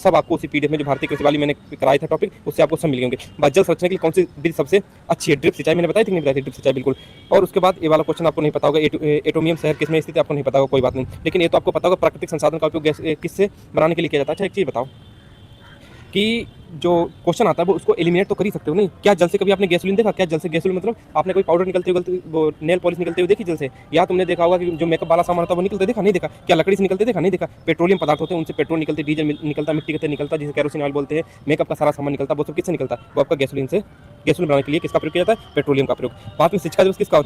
सब आपको उसी पीडीएफ में जो भारतीय कृषि वाली मैंने कराया था टॉपिक, उससे आपको सब मिल गए होंगे। बस जल संरक्षण के लिए कौन सी विधि सबसे अच्छी है? ड्रिप सिंचाई मैंने बताई थी, नहीं बताई थी? ड्रिप सिंचाई बिल्कुल। और उसके बाद ये वाला क्वेश्चन आपको नहीं पता होगा, एटोमियम शहर किसमें स्थित है? आपको नहीं पता होगा, कोई बात नहीं, लेकिन ये तो आपको पता होगा प्राकृतिक संसाधन का उपयोग किससे बनाने के लिए किया जाता है। अच्छा एक चीज़ बताओ कि जो क्वेश्चन आता है वो उसको एलिमिनेट तो कर ही सकते हो नहीं? क्या जल से कभी आपने गैसोलीन देखा? क्या जल से गैसोलीन मतलब आपने कोई पाउडर निकलते हुए, वो नेल पॉलिश निकलते हुए देखी जल से? या तुमने देखा होगा कि जो मेकअप वाला सामान होता है वो निकलते देखा? नहीं देखा। क्या लकड़ी से निकलते देखा? नहीं देखा। पेट्रोलियम पदार्थ होते हैं, उनसे पेट्रोल निकलते, डीजल निकलता, मिट्टी के तेल निकलता, जिसे केरोसिन ऑयल बोलते हैं, मेकअप का सारा सामान निकलता, वो सब किससे निकलता? वो आपका गैसोलीन से। गैसोलीन बनाने के लिए किसका प्रयोग किया जाता है? पेट्रोलियम का प्रयोग। भारत में शिक्षक दिवस किसका,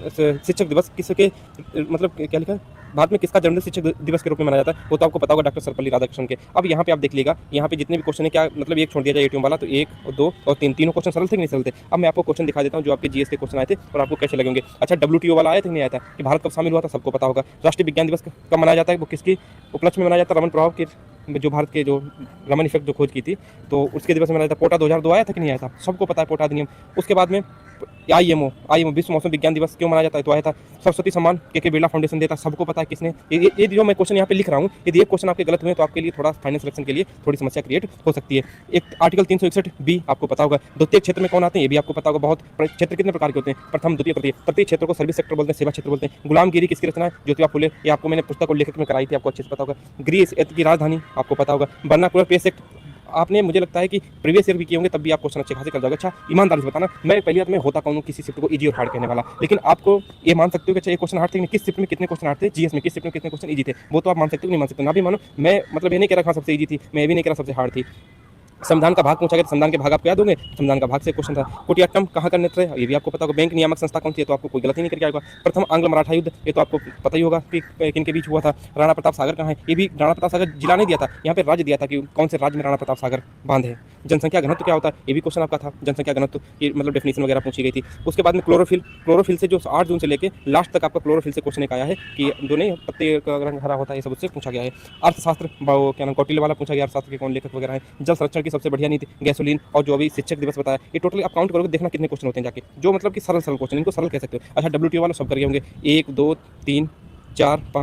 शिक्षक दिवस किसके, मतलब क्या लिखा है, भारत में किसका जन्मदिन शिक्षक दिवस के रूप में मनाया जाता है? वो तो आपको पता होगा, डॉक्टर सर्वपल्ली राधाकृष्णन के। अब यहाँ पे आप देख लीजिएगा, यहाँ पे जितने भी क्वेश्चन है, क्या मतलब एक छोड़ दिया जाए एटीएम वाला, तो 1 और 2 और 3, तीनों क्वेश्चन सरल थे कि नहीं सरल थे? अब मैं आपको क्वेश्चन दिखा देता हूँ जो आपके जीएस के क्वेश्चन आए थे और आपको कैसे लगेंगे। अच्छा WTO वाला आया था कि नहीं आया था? कि भारत कब शामिल हुआ था, सबको पता होगा। राष्ट्रीय विज्ञान दिवस कब मनाया जाता है? वो किसकी उपलक्ष्य में मनाया जाता है? रमन प्रभाव के, जो भारत के जो रमन इफेक्ट जो खोज की थी, तो उसके दिवस में मनाया था। पोटा 2002 आया था कि नहीं आया था? सबको पता है पोटा अधिनियम। उसके बाद में आईएमओ विश्व मौसम विज्ञान दिवस क्यों मनाया जाता है? तो आया था। सरस्वती सम्मान के बिरला फाउंडेशन देता है, सबको पता है किसने। ये जो मैं क्वेश्चन यहाँ पे लिख रहा हूँ, यदि एक क्वेश्चन आपके गलत हुए तो आपके लिए थोड़ा फाइनेंस सिलेक्शन के लिए थोड़ी समस्या क्रिएट हो सकती है। एक आर्टिकल 361 आपको पता होगा। द्वितीय क्षेत्र में कौन आते हैं, ये भी आपको पता होगा। बहुत क्षेत्र कितने प्रकार के होते हैं? प्रथम, द्वितीय, तृतीय। तृतीय क्षेत्र को सर्विस सेक्टर बोलते हैं, सेवा क्षेत्र बोलते हैं। गुलामगिरी किसकी रचना है? ज्योतिबा फुले। ये आपको मैंने पुस्तक और लेखक में कराई थी, आपको अच्छे से पता होगा। ग्रीस की राजधानी आपको पता होगा। बर्नाकुलर प्रेस एक्ट आपने, मुझे लगता है कि प्रीवियस ईयर भी किए होंगे, तब भी आप क्वेश्चन अच्छे खासे कर जाओगे। अच्छा ईमानदारी से बताना, मैं पहली बात में होता कौन हूँ किसी शिफ्ट को इजी और हार्ड कहने वाला, लेकिन आपको ये मान सकते हो कि अच्छा ये क्वेश्चन हार्ड थे, किस शिफ्ट में कितने क्वेश्चन हार्ड थे, जीएस में किस शिफ्ट में कितने क्वेश्चन इजी थे, वो तो आप मान सकते हो, नहीं मान सकते ना भी मानो। मैं मतलब ये नहीं कह रहा सबसे इजी थी, मैं ये भी नहीं कह रहा सबसे हार्ड थी। संविधान का भाग पूछा गया, संविधान के भाग आपको याद होंगे? संविधान का भाग से क्वेश्चन था। कुटियाट्टम कहाँ का नेत्र है? ये भी आपको पता होगा। बैंक नियामक संस्था कौन सी है? तो आपको कोई गलती नहीं करके आएगा। प्रथम आंग्ल मराठा युद्ध, ये तो आपको पता ही होगा कि किन के बीच हुआ था। राणा प्रताप सागर कहाँ है? ये भी राणा प्रताप सागर जिला नहीं दिया था, यहाँ पे राज्य दिया था कि कौन से राज्य में राणा प्रताप सागर बांध है। जनसंख्या घनत्व क्या होता है? ये भी क्वेश्चन आपका था, जनसंख्या घनत्व की मतलब डेफिनेशन वगैरह पूछी गई थी। उसके बाद में क्लोरोफिल से जो 8 जून से लेकर लास्ट तक आपका क्लोरोफिल से क्वेश्चन एक आया है कि जो नहीं पत्ते का रंग हरा होता है, ये सब उससे पूछा गया है। अर्थशास्त्र क्या नाम, कौटिल्य वाला पूछा गया, अर्थशास्त्र के कौन लेखक वगैरह है। जल संरक्षण की सबसे बढ़िया नीति, गैसोलीन, और जो अभी शिक्षक दिवस बताया, ये टोटली आप काउंट करोगे, देखना कितने क्वेश्चन होते हैं जाके, जो मतलब कि सरल क्वेश्चन, इनको सरल कह सकते हो। अच्छा WTO वाला सब कर गए होंगे, 1 2 3 4 5